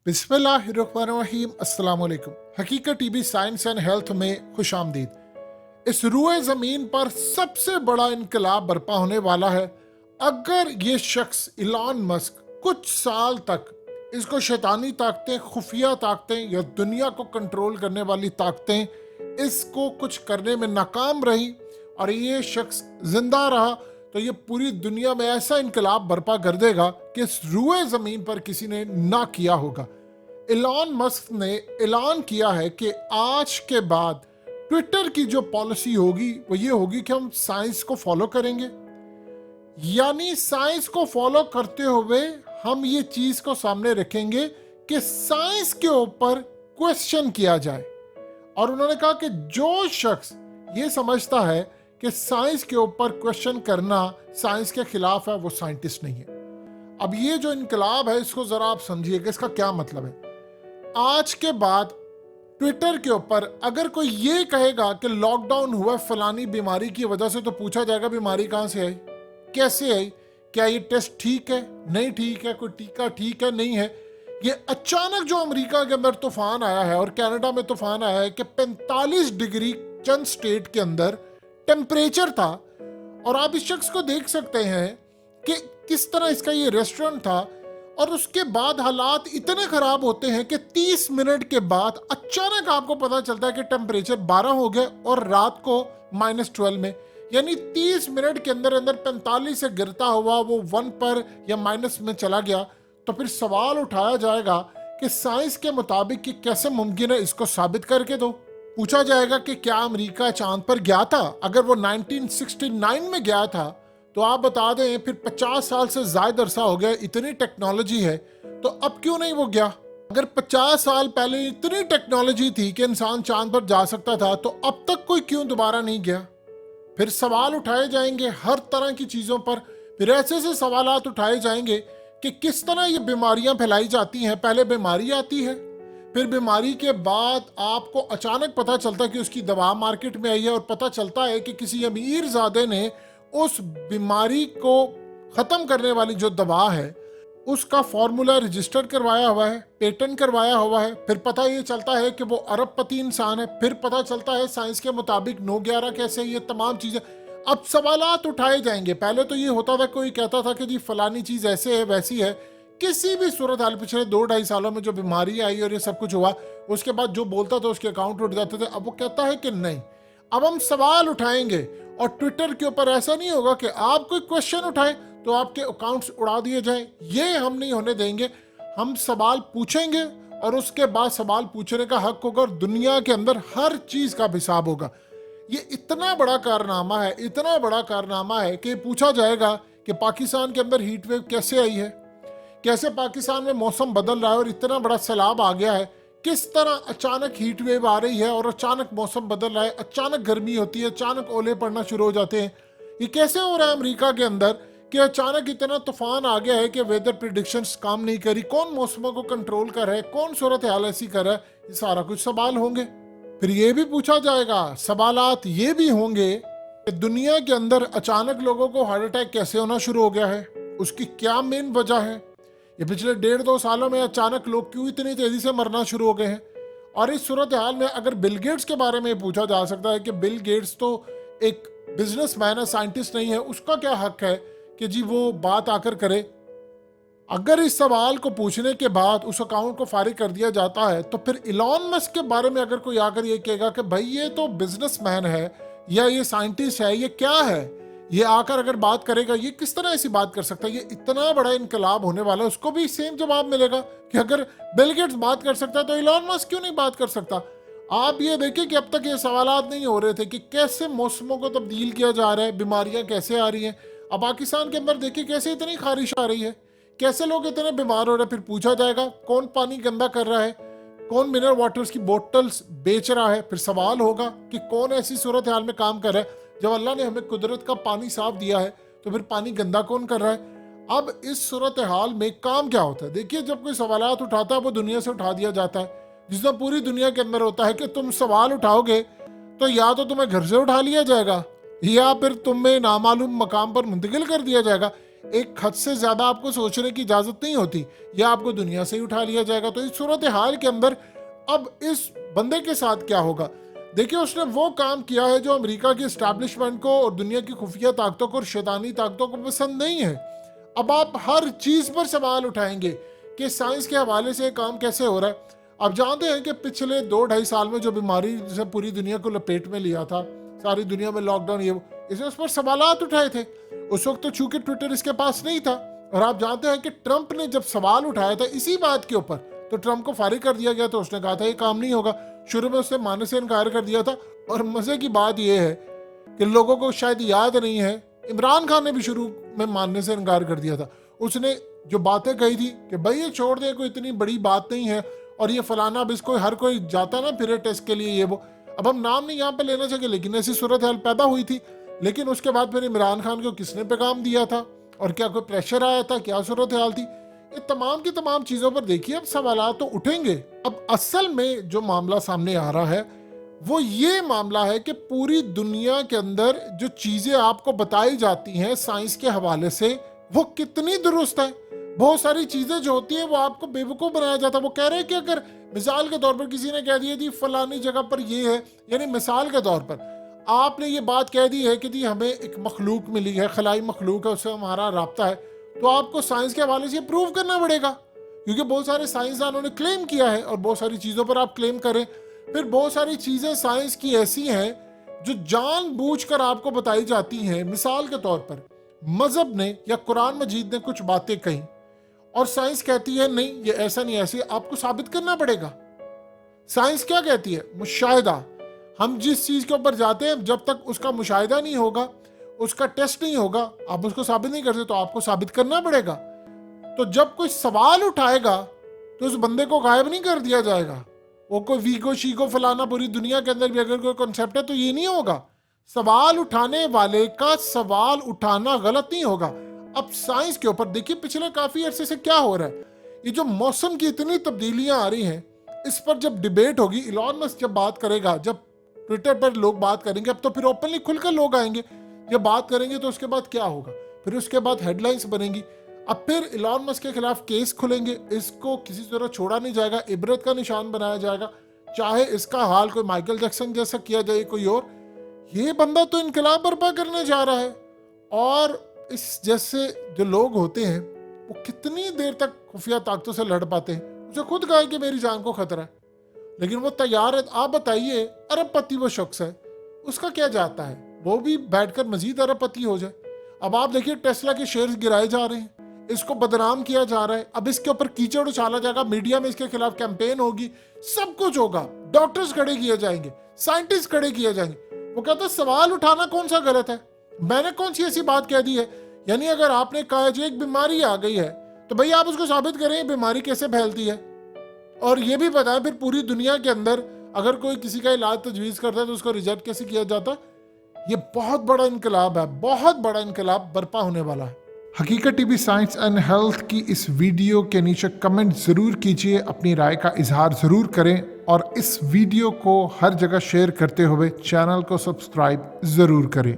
बिस्मिल्लाहिर्रहमानिर्रहीम। अस्सलाम वालेकुम। हकीकत टीवी साइंस एंड हेल्थ में खुश आमदीद। इस रुए ज़मीन पर सबसे बड़ा इनकलाब बर्पा होने वाला है अगर ये शख्स इलॉन मस्क कुछ साल तक इसको शैतानी ताकतें, खुफिया ताकतें या दुनिया को कंट्रोल करने वाली ताकतें इसको कुछ करने में नाकाम रही और ये शख्स जिंदा रहा तो ये पूरी दुनिया में ऐसा इनकलाब बर्पा कर देगा कि इस रुए ज़मीन पर किसी ने ना किया होगा। इलॉन मस्क ने ऐलान किया है कि आज के बाद ट्विटर की जो पॉलिसी होगी वो ये होगी कि हम साइंस को फॉलो करेंगे, यानी साइंस को फॉलो करते हुए हम ये चीज को सामने रखेंगे कि साइंस के ऊपर क्वेश्चन किया जाए। और उन्होंने कहा कि जो शख्स ये समझता है कि साइंस के ऊपर क्वेश्चन करना साइंस के खिलाफ है वो साइंटिस्ट नहीं है। अब ये जो इनकलाब है इसको जरा आप समझिएगा, इसका क्या मतलब है। आज के बाद ट्विटर के ऊपर अगर कोई ये कहेगा कि लॉकडाउन हुआ फलानी बीमारी की वजह से, तो पूछा जाएगा बीमारी कहाँ से आई, कैसे आई, क्या ये टेस्ट ठीक है, नहीं ठीक है, कोई टीका ठीक है, नहीं है। ये अचानक जो अमेरिका के अंदर तूफान आया है और कनाडा में तूफान आया है कि 45 डिग्री चंद स्टेट के अंदर टेम्परेचर था, और आप इस शख्स को देख सकते हैं कि किस तरह इसका ये रेस्टोरेंट था, और उसके बाद हालात इतने खराब होते हैं कि 30 मिनट के बाद अचानक आपको पता चलता है कि टेम्परेचर 12 हो गया और रात को -12 में, यानी 30 मिनट के अंदर अंदर 45 से गिरता हुआ वो 1 पर या माइनस में चला गया। तो फिर सवाल उठाया जाएगा कि साइंस के मुताबिक कि कैसे मुमकिन है, इसको साबित करके दो। पूछा जाएगा कि क्या अमेरिका चांद पर गया था, अगर वो 1969 में गया था तो आप बता दें फिर 50 साल से ज्यादा अरसा हो गया, इतनी टेक्नोलॉजी है, तो अब क्यों नहीं वो गया। अगर 50 साल पहले इतनी टेक्नोलॉजी थी कि इंसान चांद पर जा सकता था, तो अब तक कोई क्यों दोबारा नहीं गया। फिर सवाल उठाए जाएंगे हर तरह की चीज़ों पर। फिर ऐसे से सवालात उठाए जाएंगे कि किस तरह ये बीमारियां फैलाई जाती हैं। पहले बीमारी आती है, फिर बीमारी के बाद आपको अचानक पता चलता है कि उसकी दवा मार्केट में आई है, और पता चलता है कि किसी अमीर ज़ादे ने उस बीमारी को ख़त्म करने वाली जो दवा है उसका फॉर्मूला रजिस्टर करवाया हुआ है, पेटेंट करवाया हुआ है। फिर पता ये चलता है कि वो अरबपति इंसान है। फिर पता चलता है साइंस के मुताबिक 9/11 कैसे, ये तमाम चीज़ें। अब सवालात उठाए जाएंगे। पहले तो ये होता था, कोई कहता था कि जी फलानी चीज़ ऐसे है वैसी है। किसी भी सूरत हाल पिछले 2-2.5 सालों में जो बीमारी आई और ये सब कुछ हुआ, उसके बाद जो बोलता था उसके अकाउंट उठ जाते थे। अब वो कहता है कि नहीं, अब हम सवाल उठाएंगे। और ट्विटर के ऊपर ऐसा नहीं होगा कि आप कोई क्वेश्चन उठाएं तो आपके अकाउंट्स उड़ा दिए जाए, ये हम नहीं होने देंगे। हम सवाल पूछेंगे और उसके बाद सवाल पूछने का हक होगा, और दुनिया के अंदर हर चीज़ का हिसाब होगा। ये इतना बड़ा कारनामा है, इतना बड़ा कारनामा है कि पूछा जाएगा कि पाकिस्तान के अंदर हीट वेव कैसे आई है, कैसे पाकिस्तान में मौसम बदल रहा है और इतना बड़ा सैलाब आ गया है, किस तरह अचानक हीट वेव आ रही है और अचानक मौसम बदल रहा है, अचानक गर्मी होती है, अचानक ओले पड़ना शुरू हो जाते हैं। ये कैसे हो रहा है अमेरिका के अंदर कि अचानक इतना तूफान आ गया है कि वेदर प्रिडिक्शंस काम नहीं करी, कौन मौसमों को कंट्रोल कर रहा है, कौन सूरत हाल ऐसी कर रहा है। ये सारा कुछ सवाल होंगे। फिर ये भी पूछा जाएगा, सवालात ये भी होंगे कि दुनिया के अंदर अचानक लोगों को हार्ट अटैक कैसे होना शुरू हो गया है, उसकी क्या मेन वजह है। ये पिछले 1.5-2 सालों में अचानक लोग क्यों इतनी तेजी से मरना शुरू हो गए हैं। और इस सूरत हाल में अगर बिल गेट्स के बारे में पूछा जा सकता है कि बिल गेट्स तो एक बिजनेसमैन है, साइंटिस्ट नहीं है, उसका क्या हक है कि जी वो बात आकर करे। अगर इस सवाल को पूछने के बाद उस अकाउंट को फारिग कर दिया जाता है, तो फिर इलॉन मस्क के बारे में अगर कोई आकर ये कहेगा कि भाई ये तो बिजनेसमैन है या ये साइंटिस्ट है, ये क्या है, ये आकर अगर बात करेगा, ये किस तरह ऐसी बात कर सकता है, ये इतना बड़ा इनकलाब होने वाला है, उसको भी सेम जवाब मिलेगा कि अगर बिल गेट्स बात कर सकता है तो इलॉन मस्क क्यों नहीं बात कर सकता। आप ये देखिए कि अब तक ये सवालात नहीं हो रहे थे कि कैसे मौसमों को तब्दील किया जा रहा है, बीमारियां कैसे आ रही हैं। अब पाकिस्तान के अंदर देखिए कैसे इतनी खारिश आ रही है, कैसे लोग इतने बीमार हो रहे हैं। फिर पूछा जाएगा कौन पानी गंदा कर रहा है, कौन मिनरल वाटर्स की बोतल्स बेच रहा है। फिर सवाल होगा कि कौन ऐसी सूरत हाल में काम कर रहा है, जब अल्लाह ने हमें कुदरत का पानी साफ दिया है तो फिर पानी गंदा कौन कर रहा है। अब इस सूरत हाल में काम क्या होता है, देखिए जब कोई सवालात उठाता है वो दुनिया से उठा दिया जाता है, जिसमें पूरी दुनिया के अंदर होता है कि तुम सवाल उठाओगे तो या तो तुम्हें घर से उठा लिया जाएगा या फिर तुम्हें नामालूम मकाम पर मुंतकिल कर दिया जाएगा। ایک خط سے زیادہ آپ کو سوچنے کی اجازت نہیں ہوتی، یا آپ کو دنیا سے ہی اٹھا لیا جائے گا۔ تو اس صورتحال کے اندر اب اس بندے کے ساتھ کیا ہوگا؟ دیکھیں اس نے وہ کام کیا ہے جو امریکہ کی اسٹیبلشمنٹ کو اور دنیا کی خفیہ طاقتوں کو اور شیطانی طاقتوں کو پسند نہیں ہے۔ اب آپ ہر چیز پر سوال اٹھائیں گے کہ سائنس کے حوالے سے کام کیسے ہو رہا ہے۔ آپ جانتے ہیں کہ پچھلے 2-2.5 سال میں جو بیماری سے پوری دنیا کو لپیٹ میں لیا تھا، ساری دنیا میں لاک ڈاؤن، اس پر سوالات اٹھائے تھے۔ اس وقت تو چونکہ ٹویٹر اس کے پاس نہیں تھا، اور آپ جانتے ہیں کہ ٹرمپ نے جب سوال اٹھایا تھا اسی بات کے اوپر تو ٹرمپ کو فارغ کر دیا گیا، تو اس نے کہا تھا یہ کام نہیں ہوگا۔ شروع میں اس نے ماننے سے انکار کر دیا تھا، اور مزے کی بات یہ ہے کہ لوگوں کو شاید یاد نہیں ہے، عمران خان نے بھی شروع میں ماننے سے انکار کر دیا تھا۔ اس نے جو باتیں کہی تھی کہ بھائی یہ چھوڑ دیں، کوئی اتنی بڑی بات نہیں ہے، اور یہ فلانا، اب اس کو ہر کوئی جاتا نا پھرے ٹیسٹ کے لیے، یہ وہ، اب ہم نام نہیں یہاں پہ لینا چاہیے، لیکن ایسی صورتحال پیدا ہوئی تھی۔ لیکن اس کے بعد پھر عمران خان کو کس نے پیغام دیا تھا، اور کیا کوئی پریشر آیا تھا، کیا صورتحال تھی، یہ تمام کی تمام چیزوں پر دیکھیے اب سوالات تو اٹھیں گے۔ اب اصل میں جو معاملہ سامنے آ رہا ہے وہ یہ معاملہ ہے کہ پوری دنیا کے اندر جو چیزیں آپ کو بتائی جاتی ہیں سائنس کے حوالے سے وہ کتنی درست ہے۔ بہت ساری چیزیں جو ہوتی ہیں وہ آپ کو بے وقوف بنایا جاتا ہے۔ وہ کہہ رہے ہیں کہ اگر مثال کے طور پر کسی نے کہہ دیا جی فلانی جگہ پر یہ ہے، یعنی مثال کے طور پر آپ نے یہ بات کہہ دی ہے کہ جی ہمیں ایک مخلوق ملی ہے، خلائی مخلوق ہے، اس سے ہمارا رابطہ ہے، تو آپ کو سائنس کے حوالے سے پروو کرنا پڑے گا، کیونکہ بہت سارے سائنسدانوں نے کلیم کیا ہے، اور بہت ساری چیزوں پر آپ کلیم کریں۔ پھر بہت ساری چیزیں سائنس کی ایسی ہیں جو جان بوجھ کر آپ کو بتائی جاتی ہیں۔ مثال کے طور پر مذہب نے یا قرآن مجید نے کچھ باتیں کہیں، اور سائنس کہتی ہے نہیں یہ ایسا نہیں، ایسے آپ کو ثابت کرنا پڑے گا۔ سائنس کیا کہتی ہے؟ مشاہدہ۔ ہم جس چیز کے اوپر جاتے ہیں جب تک اس کا مشاہدہ نہیں ہوگا، اس کا ٹیسٹ نہیں ہوگا، آپ اس کو ثابت نہیں کرتے، تو آپ کو ثابت کرنا پڑے گا۔ تو جب کوئی سوال اٹھائے گا تو اس بندے کو غائب نہیں کر دیا جائے گا۔ وہ کوئی ویگو شیگو فلانا، پوری دنیا کے اندر بھی اگر کوئی کنسیپٹ ہے تو یہ نہیں ہوگا۔ سوال اٹھانے والے کا سوال اٹھانا غلط نہیں ہوگا۔ اب سائنس کے اوپر دیکھیے پچھلے کافی عرصے سے کیا ہو رہا ہے، یہ جو موسم کی اتنی تبدیلیاں آ رہی ہیں، اس پر جب ڈیبیٹ ہوگی، ایلون مسک جب بات کرے گا، جب ٹویٹر پر لوگ بات کریں گے، اب تو پھر اوپنلی کھل کر لوگ آئیں گے، جب بات کریں گے تو اس کے بعد کیا ہوگا؟ پھر اس کے بعد ہیڈ لائنز بنیں گی، اب پھر ایلون مسک کے خلاف کیس کھلیں گے، اس کو کسی طرح چھوڑا نہیں جائے گا، عبرت کا نشان بنایا جائے گا، چاہے اس کا حال کوئی مائیکل جیکسن جیسا کیا جائے کوئی اور۔ یہ بندہ تو انقلاب برپا کرنے جا رہا ہے، اور اس جیسے جو لوگ ہوتے ہیں وہ کتنی دیر تک خفیہ طاقتوں سے لڑ پاتے ہیں؟ اسے خود کہا کہ میری جان کو خطرہ ہے، لیکن وہ تیار ہے۔ آپ بتائیے ارب پتی وہ شخص ہے، اس کا کیا جاتا ہے وہ بھی بیٹھ کر مزید ارب پتی ہو جائے۔ اب آپ دیکھیے ٹیسلا کے شیئرز گرائے جا رہے ہیں، اس کو بدنام کیا جا رہا ہے، اب اس کے اوپر کیچڑ اچھالا جائے گا، میڈیا میں اس کے خلاف کیمپین ہوگی، سب کچھ ہوگا، ڈاکٹرز کھڑے کیے جائیں گے، سائنٹسٹ کھڑے کیے جائیں گے۔ وہ کہتا ہے سوال اٹھانا کون سا غلط ہے؟ میں نے کون سی ایسی بات کہہ دی ہے؟ یعنی اگر آپ نے کہا جو ایک بیماری آ گئی ہے تو بھئی آپ اس کو ثابت کریں یہ بیماری کیسے پھیلتی ہے، اور یہ بھی بتائیں پھر پوری دنیا کے اندر اگر کوئی کسی کا علاج تجویز کرتا ہے تو اس کو ریجیکٹ کیسے کیا جاتا ہے۔ یہ بہت بڑا انقلاب ہے، بہت بڑا انقلاب برپا ہونے والا ہے۔ حقیقت T V science and health کی اس ویڈیو کے نیچے کمنٹ ضرور کیجئے، اپنی رائے کا اظہار ضرور کریں، اور اس ویڈیو کو ہر جگہ شیئر کرتے ہوئے چینل کو سبسکرائب ضرور کریں۔